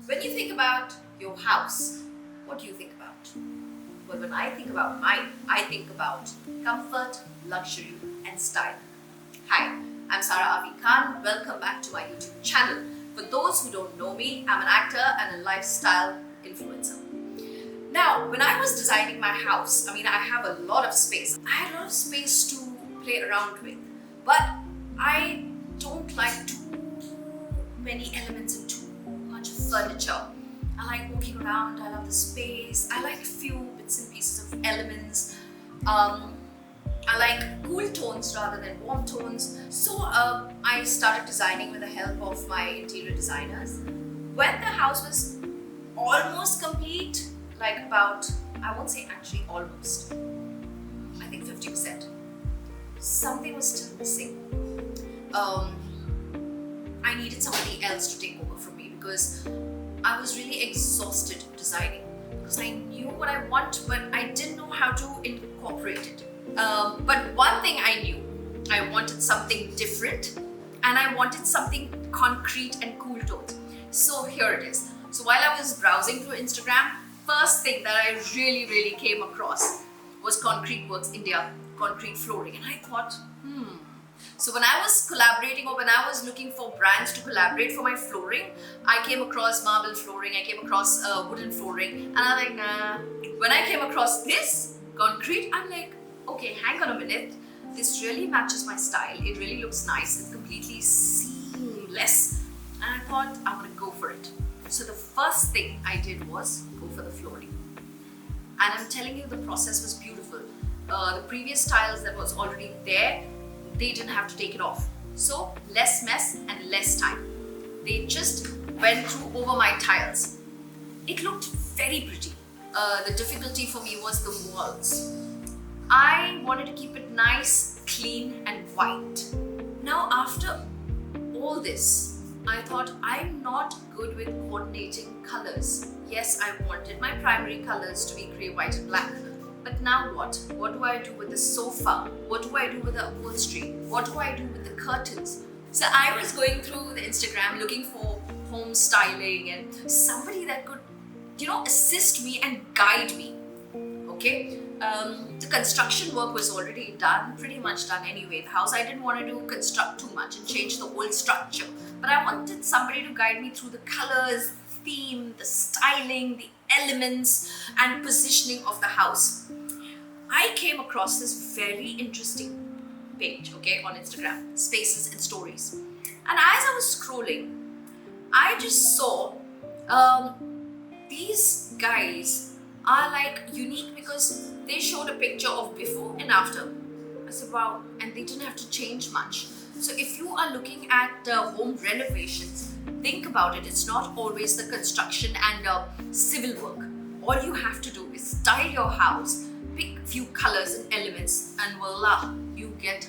When you think about your house, what do you think about? Well, when I think about mine, I think about comfort, luxury, and style. Hi, I'm Sarah Avi Khan. Welcome back to my YouTube channel. For those who don't know me, I'm an actor and a lifestyle influencer. Now, when I was designing my house, I have a lot of space. I had a lot of space to play around with, but I don't like too many elements and too much furniture. I like walking around, I love the space, I like a few bits and pieces of elements. I like cool tones rather than warm tones. So I started designing with the help of my interior designers. When the house was almost complete, like about, I won't say actually almost, I think 50%, something was still missing. I needed somebody else to take over from me because I was really exhausted designing because I knew what I want, but I didn't know how to incorporate it. But one thing I knew, I wanted something different and I wanted something concrete and cool tones. So here it is. So while I was browsing through Instagram, first thing that I really came across was Concrete Works India, concrete flooring. And I thought, So when I was collaborating or when I was looking for brands to collaborate for my flooring, I came across marble flooring, I came across wooden flooring, and I'm like, nah. When I came across this concrete, I'm like, okay, hang on a minute. This really matches my style. It really looks nice. It's completely seamless. And I thought, I want to go for it. So the first thing I did was go for the flooring. And I'm telling you, the process was beautiful. The previous tiles that was already there, they didn't have to take it off. So less mess and less time. They just went through over my tiles. It looked very pretty. The difficulty for me was the walls. I wanted to keep it nice, clean and white. Now after all this, I thought I'm not good with coordinating colors. Yes, I wanted my primary colors to be grey, white and black. But now what? What do I do with the sofa? What do I do with the upholstery? What do I do with the curtains? So I was going through the Instagram looking for home styling and somebody that could, assist me and guide me. Okay? The construction work was already done, pretty much done anyway. The house, I didn't want to do construct too much and change the whole structure. But I wanted somebody to guide me through the colors, theme, the styling, the elements and positioning of the house. I came across this very interesting page, on Instagram, Spaces and Stories. And as I was scrolling, I just saw these guys are like unique because they showed a picture of before and after. I said, wow, and they didn't have to change much. So if you are looking at home renovations, think about it. It's not always the construction and civil work. All you have to do is style your house, pick a few colors and elements, and voila, you get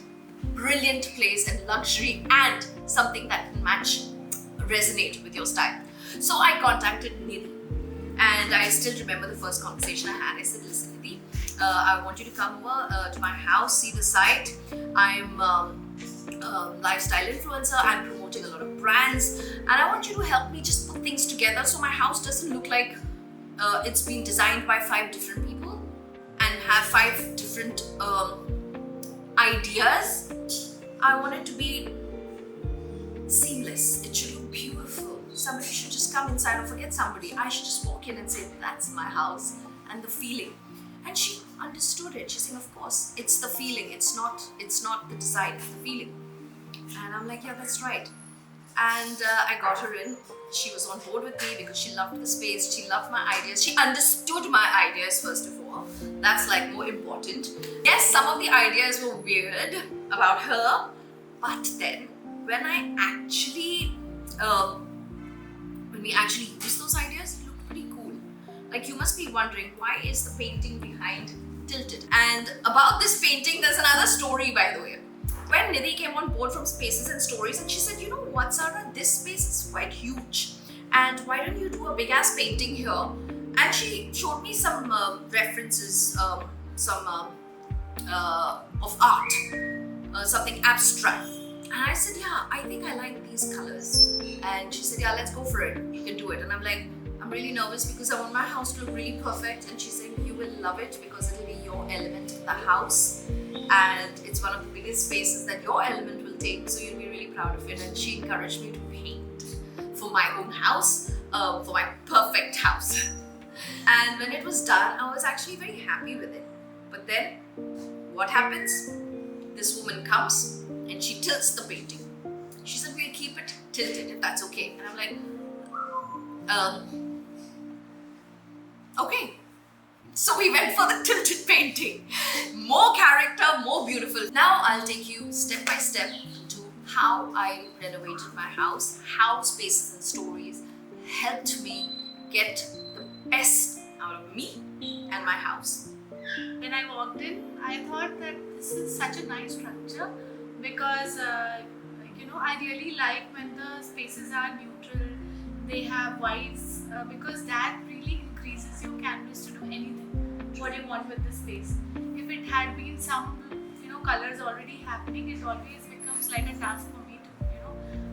brilliant place and luxury and something that can resonate with your style. So I contacted Nidhi, and I still remember the first conversation I had. I said, listen Nidhi, I want you to come over to my house, see the site. I'm lifestyle influencer, I'm promoting a lot of brands, and I want you to help me just put things together so my house doesn't look like it's been designed by 5 different people and have 5 different ideas. I want it to be seamless. It should look beautiful. Somebody should just come inside or forget somebody. I should just walk in and say, that's my house, and the feeling. And she understood it. She said, of course, it's the feeling. It's not the design, it's the feeling. And I'm like, yeah, that's right. And I got her in. She was on board with me because she loved the space. She loved my ideas. She understood my ideas, first of all. That's like more important. Yes, some of the ideas were weird about her. But then when we actually used those ideas, it looked pretty cool. Like, you must be wondering, why is the painting behind tilted? And about this painting, there's another story, by the way. When Nidhi came on board from Spaces and Stories, and she said, you know what, Sarah, this space is quite huge, and why don't you do a big ass painting here? And she showed me some references, of art, something abstract. And I said, yeah, I think I like these colors. And she said, yeah, let's go for it. You can do it. And I'm like, I'm really nervous because I want my house to look really perfect. And she said, you will love it because it'll be your element in the house. And it's one of the biggest spaces that your element will take. So you'll be really proud of it. And she encouraged me to paint for my own house, for my perfect house. And when it was done, I was actually very happy with it. But then, what happens? This woman comes and she tilts the painting. She said, we'll keep it tilted if that's okay. And I'm like, okay. So we went for the tilted painting. More character, more beautiful. Now I'll take you step by step into how I renovated my house, how Spaces and Stories helped me get the best out of me and my house. When I walked in, I thought that this is such a nice structure because I really like when the spaces are neutral, they have whites because that really increases your canvas to do anything what you want with the space. If it had been some colors already happening, it always becomes like a task for me to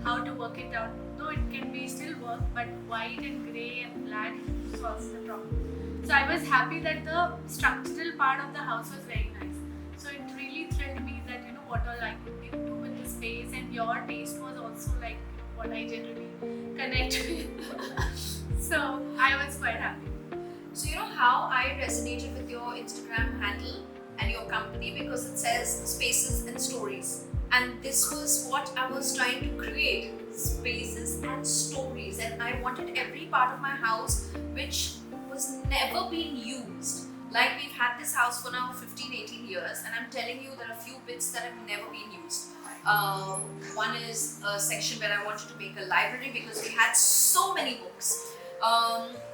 how to work it out. Though it can be still work, but white and grey and black solves the problem. So I was happy that the structural part of the house was very nice. So it really thrilled me that what all I could do with the space, and your taste was also like what I generally connect with. So I was quite happy. So you know how I resonated with your Instagram handle and your company because it says Spaces and Stories. And this was what I was trying to create, Spaces and Stories. And I wanted every part of my house which was never being used. Like we've had this house for now 15-18 years and I'm telling you there are a few bits that have never been used. One is a section where I wanted to make a library because we had so many books.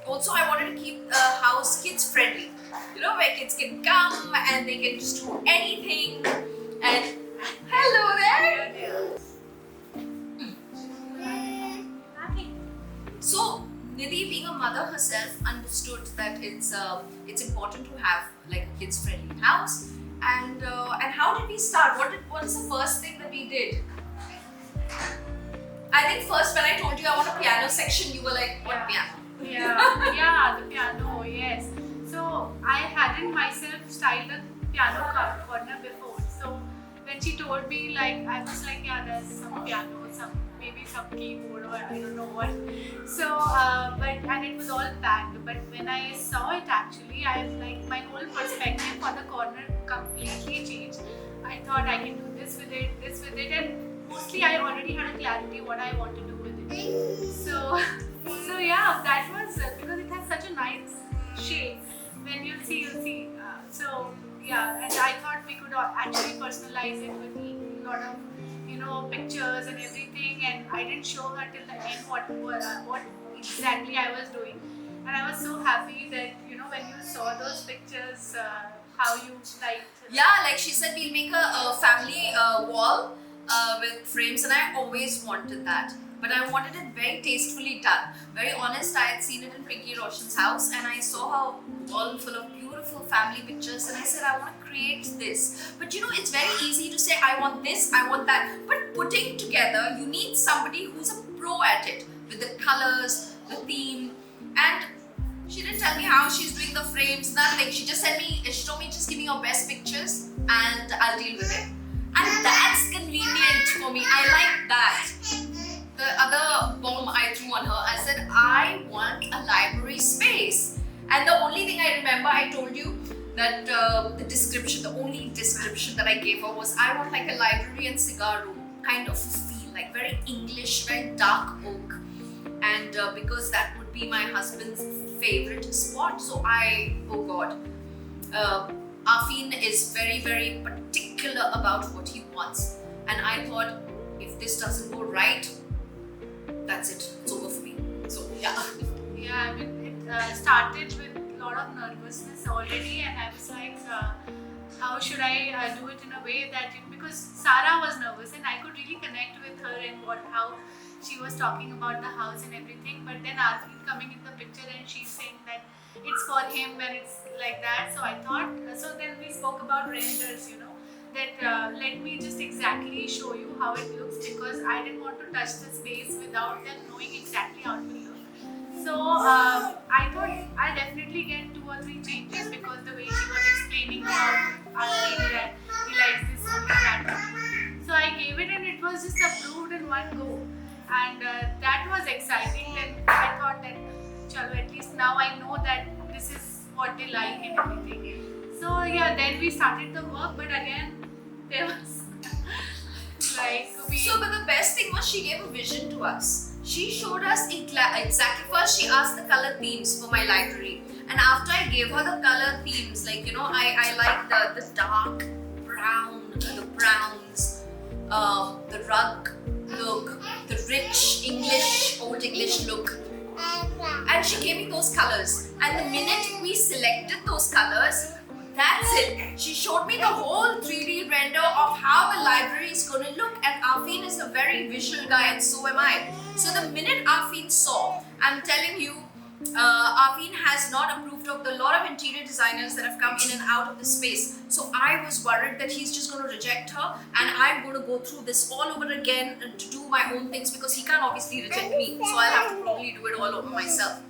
Also I wanted to keep the house kids friendly, where kids can come and they can just do anything. And hello there! So Nidhi, being a mother herself, understood that it's important to have like a kids friendly house. And how did we start? What is the first thing that we did? I think first when I told you I want a piano section, you were like, what piano? Yeah, the piano, yes. So I hadn't myself styled a piano corner before. So when she told me, like, I was like, yeah, there's some piano, maybe some keyboard or I don't know what. So, and it was all packed. But when I saw it actually, my whole perspective for the corner completely changed. I thought I can do this with it, and mostly I already had a clarity what I want to do with it. So yeah, that was because it has such a nice shape. When you'll see. So yeah, and I thought we could actually personalize it with a lot of pictures and everything. And I didn't show her till the end what exactly I was doing. And I was so happy that when you saw those pictures, how you liked. Yeah, like she said, we'll make a family wall with frames, and I always wanted that. But I wanted it very tastefully done. Very honest, I had seen it in Pinky Roshan's house and I saw her wall full of beautiful family pictures and I said, I want to create this. But it's very easy to say, I want this, I want that. But putting together, you need somebody who's a pro at it with the colors, the theme. And she didn't tell me how she's doing the frames, nothing. She told me, just give me your best pictures and I'll deal with it. And that's convenient for me. I like that. The other bomb I threw on her, I said, I want a library space. And the only thing I remember, I told you that the only description that I gave her was, I want like a library and cigar room kind of feel, like very English, very dark oak. And because that would be my husband's favorite spot. So oh God, Afin is very, very particular about what he wants. And I thought, if this doesn't go right, that's it. It's over for me. So yeah. Yeah, I mean, it started with a lot of nervousness already, and I was like, how should I do it in a way that because Sarah was nervous and I could really connect with her and how she was talking about the house and everything. But then Arvind coming in the picture and she's saying that it's for him and it's like that. So I thought. So then we spoke about renders. that let me just exactly show you how it looks, because I didn't want to touch the space without them knowing exactly how it will look. So I thought I'll definitely get 2 or 3 changes, because the way she was explaining about asking that he likes this only that. So I gave it and it was just approved in one go. And that was exciting. And I thought that, chalo, at least now I know that this is what they like and everything. So yeah, then we started the work, but again, there was like So, but the best thing was she gave a vision to us. She showed us exactly. First, she asked the color themes for my library, and after I gave her the color themes, like I like the dark brown, the browns, the rug look, the rich old English look, and she gave me those colors. And the minute we selected those colors, that's it. She showed me the whole 3D render of how the library is going to look, and Afeen is a very visual guy, and so am I. So the minute Afeen saw, I'm telling you, Afeen has not approved of the lot of interior designers that have come in and out of the space. So I was worried that he's just going to reject her, and I'm going to go through this all over again and to do my own things, because he can't obviously reject me. So I'll have to probably do it all over myself.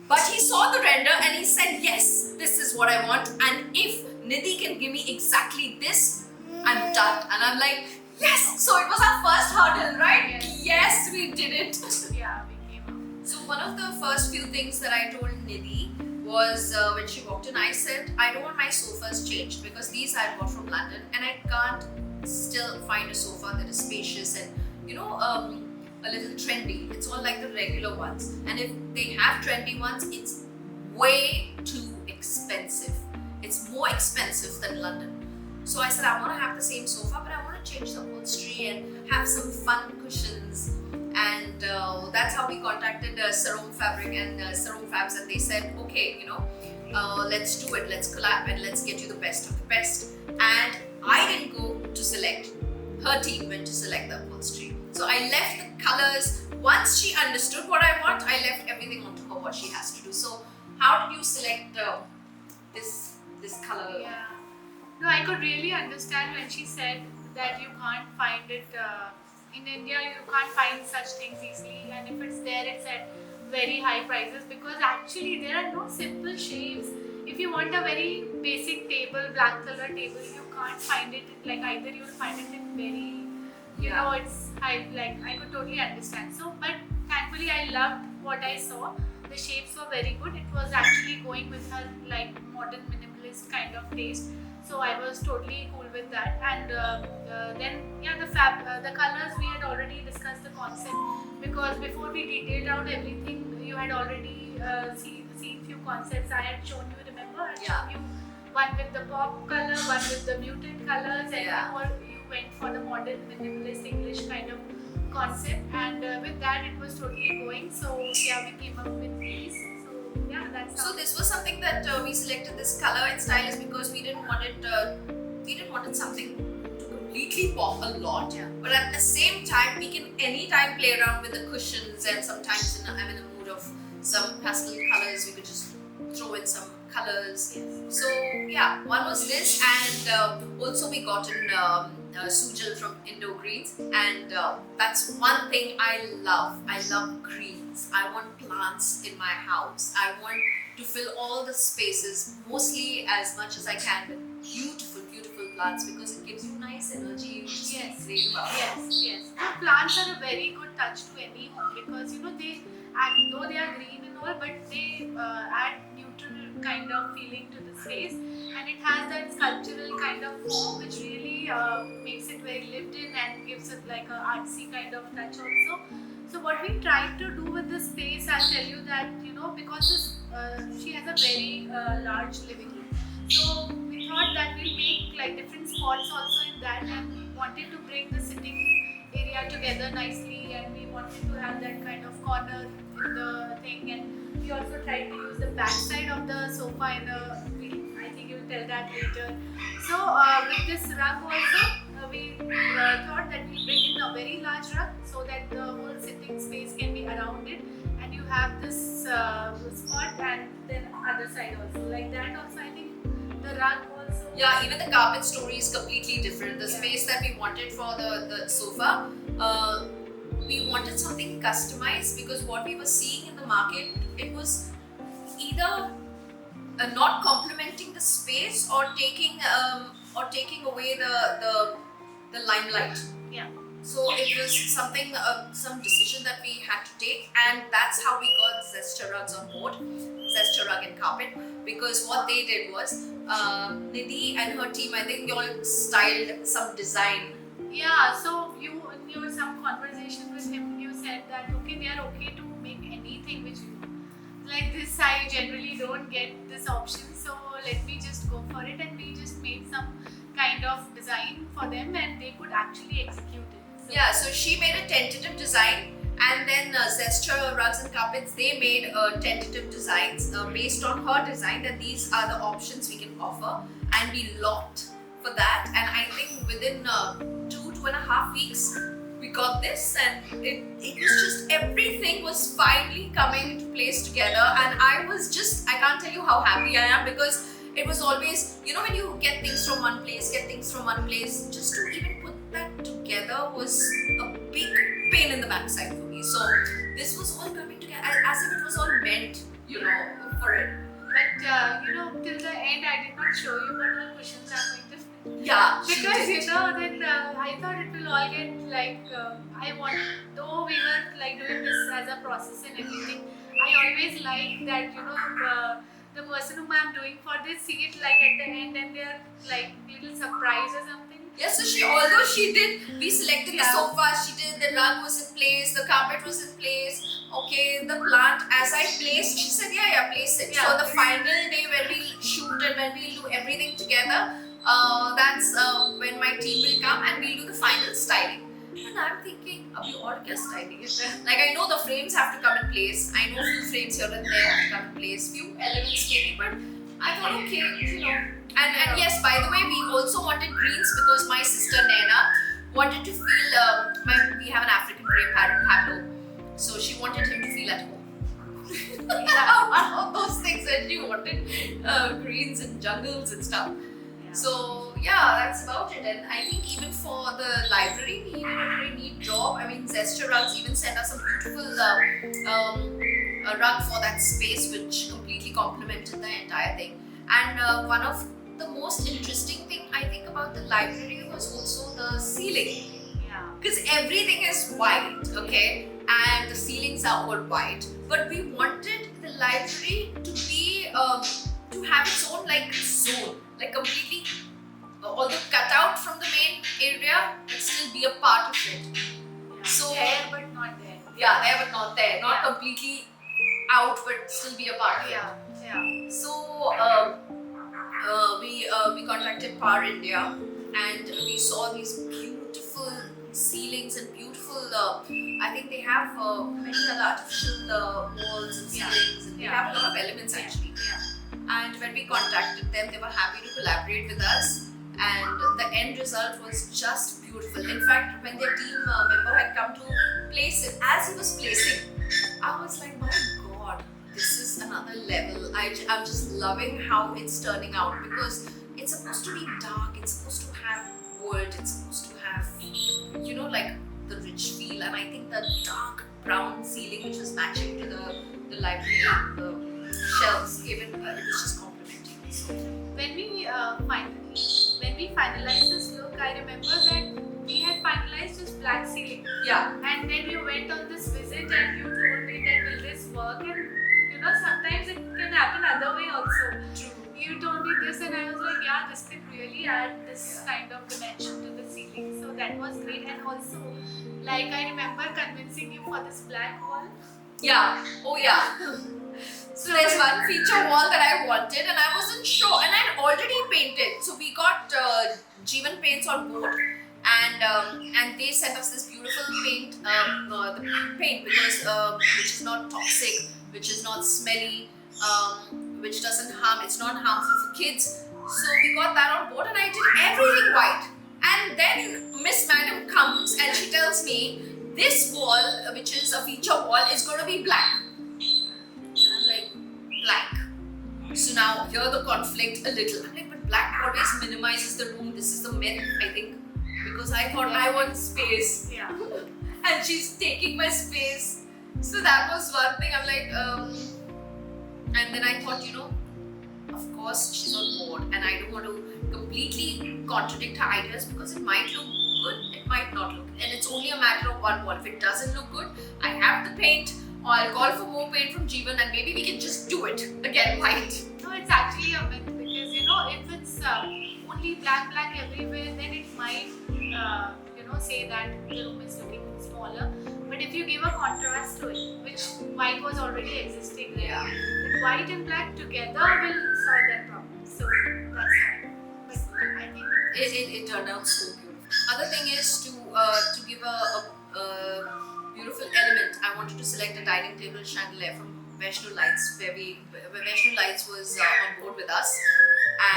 But he saw the render and he said, yes, this is what I want. And if Nidhi can give me exactly this, I'm done. And I'm like, yes. So it was our first hurdle, right? Yes, we did it. Yeah, we came out. So one of the first few things that I told Nidhi was when she walked in, I said, I don't want my sofas changed, because these I bought from London and I can't still find a sofa that is spacious and, a little trendy. It's all like the regular ones. And if they have trendy ones, it's way too expensive. It's more expensive than London. So I said, I want to have the same sofa, but I want to change the upholstery and have some fun cushions. And that's how we contacted Sarong Fabric and Sarong Fabs, and they said, okay, let's do it. Let's collab and let's get you the best of the best. And I didn't go to select. Her team went to select the upholstery. So I left the colors. Once she understood what I want, I left everything onto her, what she has to do. So how did you select this color? Yeah. No, I could really understand when she said that you can't find it in India. You can't find such things easily, and if it's there, it's at very high prices, because actually there are no simple shapes. If you want a very basic table, black color table, you can't find it. Like either you'll find it in very, it's high. Like I could totally understand. So, but thankfully I loved what I saw. The shapes were very good. It was actually going with her like modern minimalist kind of taste. So I was totally cool with that. And then the colors, we had already discussed the concept, because before we detailed out everything, you had already seen few concepts I had shown you. Remember, I had shown you one with the pop color, one with the muted colors, and you went for the modern minimalist English kind of concept. And with that, it was totally going. So yeah, we came up with these. So this was something that we selected this color and style is because we didn't want it something to completely pop a lot. Yeah. But at the same time, we can anytime play around with the cushions, and sometimes I'm in the mood of some pastel colors, we could just throw in some colors. Yes. So yeah, one was this, and also we got in sujal from Indo Greens, and that's one thing I love. I love greens. I want plants in my house. I want to fill all the spaces, mostly as much as I can, with beautiful, beautiful plants, because it gives you nice energy. You just feel great about it. Yes. So plants are a very good touch to any home, because they add, though they are green and all, but they add neutral kind of feeling to the space, and it has that sculptural kind of form which really makes it very lived in and gives it like a artsy kind of touch also. So what we tried to do with the space, I'll tell you that, because she has a very large living room, so we thought that we'll make like different spots also in that, and wanted to bring the sitting area together nicely, and we wanted to have that kind of corner in the thing, and we also tried to use the back side of the sofa in a, I think you'll tell that later. So with this rug also, we thought that we'll bring in a very large rug so that the whole sitting space can be around it, and you have this spot and then other side also. Like that also, I think the rug was also. Yeah, even the carpet story is completely different. The Yeah. space that we wanted for the sofa, we wanted something customized because what we were seeing in the market, it was either not complementing the space or taking away the limelight. Yeah. So it was something, some decision that we had to take, and that's how we got Zesture Rugs on board, Zesture Rug and Carpet, because what they did was, Nidhi and her team, I think you all styled some design. Yeah, so you in your some conversation with him, you said that okay, they are okay to make anything which you like this. I generally don't get this option, so let me just go for it, and we just made some kind of design for them, and they could actually execute it. So, Yeah, so she made a tentative design, and then Zesture Rugs and Carpets, they made tentative designs based on her design, that these are the options we can offer, and we locked for that. And I think within 2.5 weeks we got this, and it was just, everything was finally coming into place together, and I can't tell you how happy I am, because it was always, when you get things from one place, just to even put that together was a big pain in the backside for me. So this was all coming together as if it was all meant, for it. but till the end, I did not show you what all cushions are going to fit. Yeah, she Because did. then I thought it will all get though we were like doing this as a process and everything, I always like that the person whom I'm doing for this see it like at the end, and they're like little surprise or something. Yes, so although she did, we selected the Yeah. sofa, she did, the rug was in place, the carpet was in place, okay, the plant, as I placed, she said, yeah, place it. Yeah. So the final day when we shoot and when we do everything together, that's when my team will come and we'll do the final styling. And I'm thinking, abhi aur kya styling is there? Like, I know the frames have to come in place, I know few frames here and there have to come in place, few elements maybe, but I thought, okay, And yes, by the way, we also wanted greens because my sister Naina wanted to feel, we have an African grey parrot, Pablo, so she wanted him to feel at home. One of those things that she wanted, greens and jungles and stuff. Yeah. So yeah, that's about it. And I think even for the library, we did a very neat job. I mean, Zesture Rugs even sent us a beautiful a rug for that space, which completely complemented the entire thing. And one of the most interesting thing I think about the library was also the ceiling, Yeah. because everything is white, okay, and the ceilings are all white, but we wanted the library to be to have its own like zone, like completely, although cut out from the main area, but still be a part of it. Yeah. So- there but not there. Yeah, there but not there, not Yeah. completely out, but still be a part of it. Yeah. So we contacted Power India, and we saw these beautiful ceilings and beautiful. I think they have many other artificial walls and Yeah. ceilings, and they Yeah. have a lot of elements actually. Yeah. And when we contacted them, they were happy to collaborate with us, and the end result was just beautiful. In fact, when their team member had come to place it, as he was placing, I was like, my God, this is another level. I'm just loving how it's turning out, because it's supposed to be dark, it's supposed to have wood, it's supposed to have, like the rich feel, and I think the dark brown ceiling which is matching to the library, the shelves, it was just complementing. So, When we finalized this look, I remember that we had finalized this black ceiling, yeah. and then you went on this visit and you told me that will this work, and sometimes it can happen other way also. True. You told me this, and I was like, yeah, this can really add this kind of dimension to the ceiling. So that was great, and also, like I remember convincing you for this black wall. Yeah. Oh yeah. So there's one feature wall that I wanted, and I wasn't sure, and I'd already painted. So we got Jeevan paints on board, and they sent us this beautiful paint, the paint because which is not toxic, which is not smelly, which doesn't harm. It's not harmful for kids. So we got that on board, and I did everything white. And then Miss Madam comes and she tells me this wall, which is a feature wall, is going to be black. And I'm like, black. So now here the conflict a little. I'm like, but black always minimizes the room. This is the myth, I think, because I thought I want space. Yeah. And she's taking my space. So that was one thing. I'm like, and then I thought, of course she's on board, and I don't want to completely contradict her ideas because it might look good, it might not look, and it's only a matter of one wall. If it doesn't look good, I have the paint, or I'll call for more paint from Jeevan, and maybe we can just do it again white. No, it's actually a myth because if it's only black everywhere, then it might say that the room is looking smaller. But if you give a contrast to it, which white was already existing there, then white and black together will solve that problem. So that's why. But I think it turned out so beautiful. Other thing is to give a beautiful element. I wanted to select a dining table chandelier from Vaishnu Lights, where Vaishnu Lights was on board with us,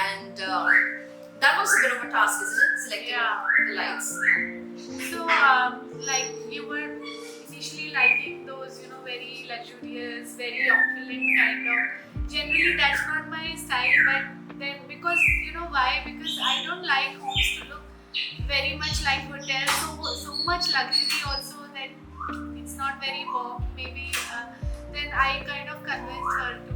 and that was a bit of a task, isn't it? Selecting the lights. So, you were initially liking those, very luxurious, very opulent kind of. Generally, that's not my style, but then because, why? Because I don't like homes to look very much like hotels, so much luxury also that it's not very warm. Maybe then I kind of convinced her to,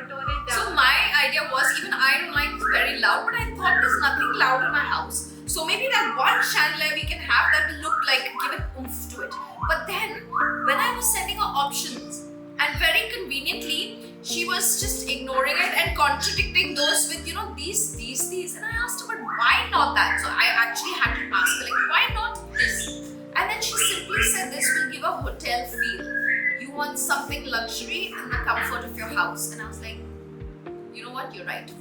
tone it down. So my idea was, even I don't like it very loud, but I thought there's nothing loud in my house. So maybe that one chandelier we can have that will look like, give an oomph to it. But then, when I was sending her options, and very conveniently, she was just ignoring it and contradicting those with, these. And I asked her, but why not that? So I actually had to ask her, like, why not this? And then she simply said, this will give a hotel feel. You want something luxury in the comfort of your house. And I was like, you know what, you're right.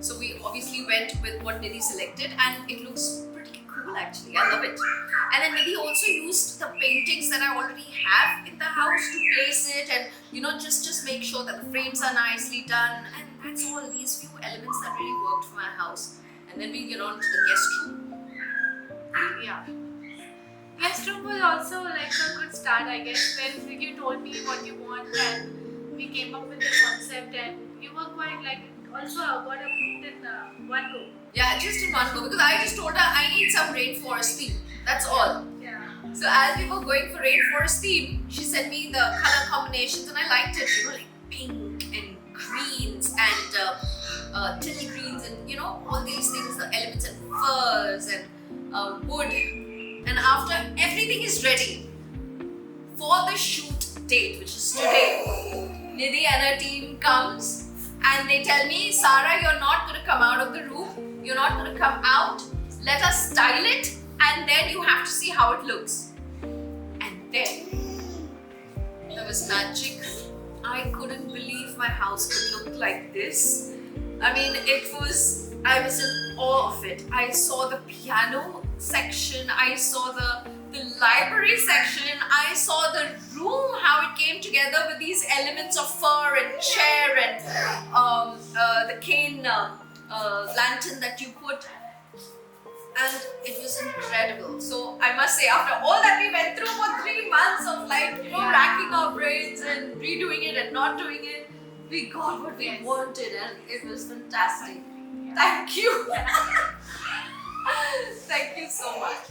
So we obviously went with what Nidhi selected, and it looks pretty cool actually. I love it. And then Nidhi also used the paintings that I already have in the house to place it, and just make sure that the frames are nicely done. And that's all, these few elements that really worked for my house. And then we get on to the guest room. Yeah. Guest room was also like a good start, I guess, when you told me what you want and we came up with the concept, and you were quite like also got approved in one go. Yeah, just in one go, because I just told her I need some rainforest theme. That's all. Yeah. So as we were going for rainforest theme, she sent me the color combinations, and I liked it. Like pink and greens and teal greens, and all these things, the elements and furs and wood. And after everything is ready for the shoot date, which is today, Nidhi and her team comes. And they tell me, Sarah, you're not going to come out of the room. You're not going to come out. Let us style it, and then you have to see how it looks. And then there was magic. I couldn't believe my house could look like this. I mean, I was in awe of it. I saw the piano section. I saw the library section. I saw the room, how it came together with these elements of fur and chair and the cane lantern that you put. And it was incredible. So I must say, after all that we went through for 3 months of racking our brains and redoing it and not doing it, we got what we wanted, and it was fantastic. Thank you. Thank you so much.